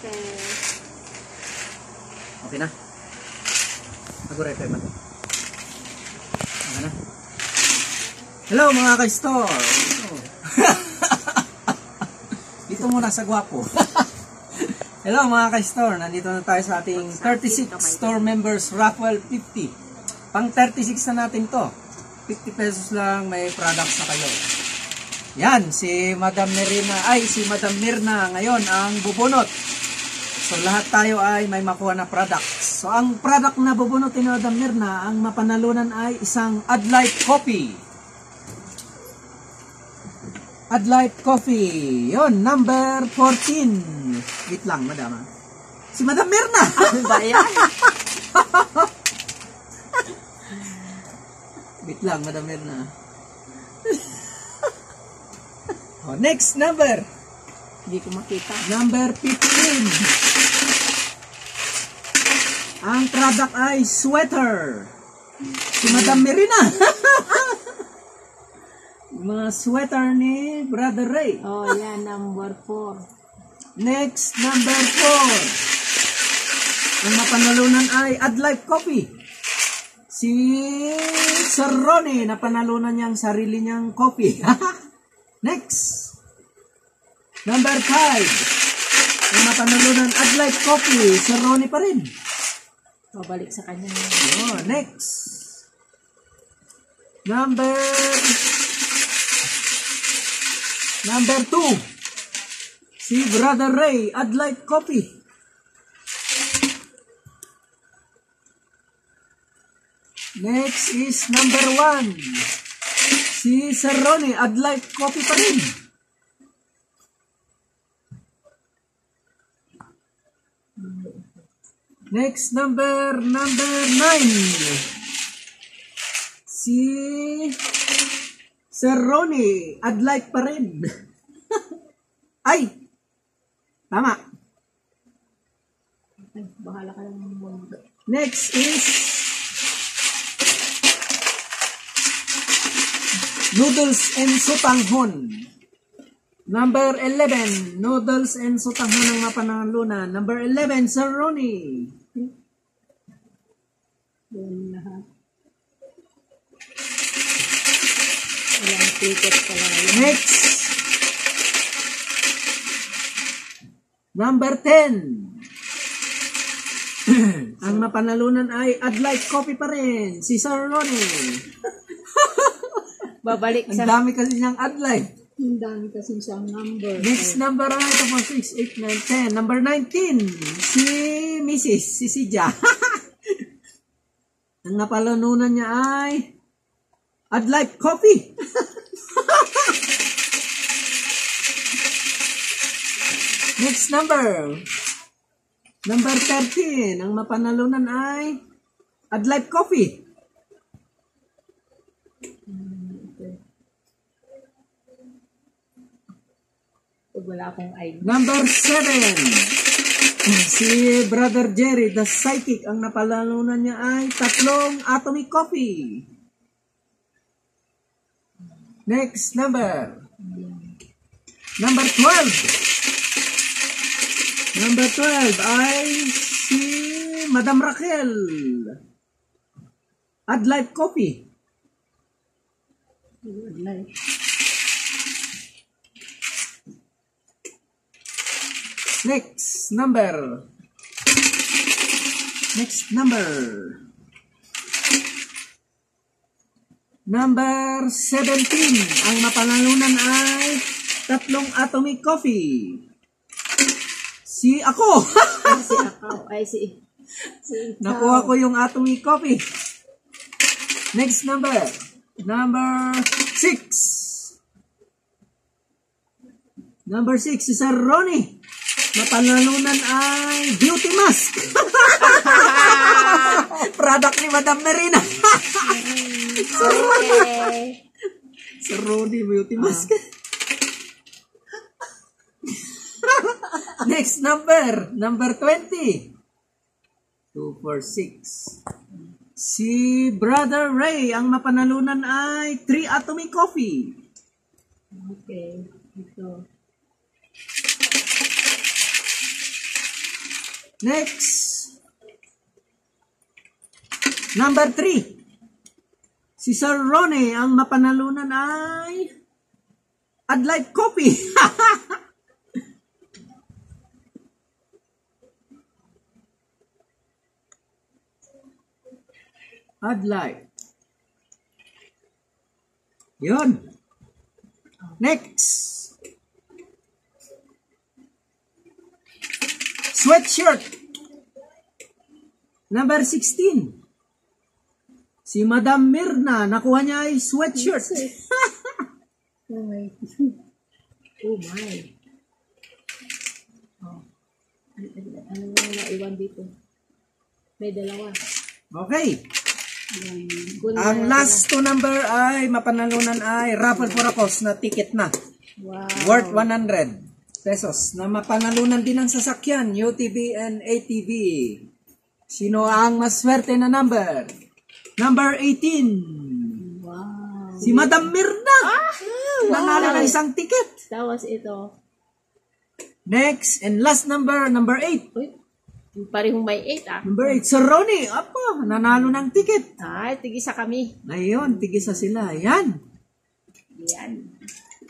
Okay. Okay na? Nag-refer ba ito? Okay na? Hello mga ka-store! Dito muna sa gwapo. Hello mga ka-store! Nandito na tayo sa ating 36 store members raffle 50. Pang 36 na natin to. 50 pesos lang may products na kayo. Yan, si Madam Mirna ngayon ang bubunot. So lahat tayo ay may makuha na products. So ang product na bubunutin ni Madam Mirna, ang mapanalunan ay isang Adlight Coffee. Adlight Coffee. Yon, number 14. Wait lang, Madam. Si Madam Mirna. Ba yan? Wait lang, Madam Mirna. Oh, next number. Hindi ko makita. Number 15. Ang product ay sweater. Si Madam Mirna. Mga sweater ni Brother Ray. Oh, yan. Number 4. Next, number 4. Ang mapanalunan ay Adlight Coffee. Si Sir Ronnie, napanalunan niya ang sarili niyang coffee. Next, number 5. Ang mapanalunan Adlight Coffee, Sir Ronnie pa rin. Balik sa kanya. Oh, next, number 2. Si Brother Ray, Adlight Coffee. Next is number 1. Si Sir Ronnie, Adlight Coffee pa rin. Next, number 9. Si Sir Ronnie, Adlight pa rin. Ay! Tama. Ay, bahala ka lang muna. Next is Noodles and Sotanghon. Number 11, Noodles and Sotanghon ang mapanalunan. Number 11, Sir Ronnie. Yan lahat. Walang ticket pala. Next, number 10. Ang mapanalunan ay Adlight Coffee pa rin. Si Sir Ronnie. Babalik Ang sa... dami kasi niyang Adlight. Ang dami kasi siyang number. Next number ay ito po 6, 8, 9, 10. Number 19, si Mrs. si Sija. Ang napalanunan niya ay Adlight Coffee. Next number. Number 13, ang mapanalunan ay Adlight Coffee. Wala akong ID. Number 7. Si Brother Jerry, the psychic, ang napalalunan niya ay 3 Atomic Coffee. Next number. Number 12. Number 12 ay si Madam Raquel. Adlight Coffee. Next number. Next number. Number 17. Ang mapanalunan ay 3 Atomic Coffee. Si ako. Ay, si ako. Ay, si Nakuha ko yung Atomic Coffee. Next number. Number 6. Number 6. Si Sir Ronnie. Mapanalunan ay beauty mask. Product ni Madam Mirna. okay. Sir Ronnie, beauty mask. Next number. Number 20. 2, 4, 6. Si Brother Ray, ang mapanalunan ay 3 Atomic Coffee. Okay. Ito. Next. Number 3. Si Sir Ronnie, ang mapanalunan ay Adlight Coffee. Adlight. Yun. Next. Sweatshirt. Number 16. Si Madam Mirna, nakuha niya ay sweatshirt. Oh my. Oh my. Oh. Ano nga naiwan dito? May dalawa. Okay. Good Ang last 2 number ay mapanalunan ay raffle for a cause na ticket na. Wow. Worth 100 pesos na mapanalunan din ang sasakyan, UTV and ATV. Sino ang maswerte na number? Number 18. Wow. Si Madam Mirna. Nanalo ng isang ticket. Tapos ito. Next and last number, number 8. Uy, parehong may 8 ah. Number 8, Sir Ronnie. Apo, nanalo ng ticket. Ay, tigisa kami. Ayun, tigisa sila. Yan. Yan.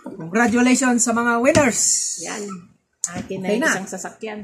Congratulations sa mga winners. Yan. Akin na Okay yung na. isang sasakyan.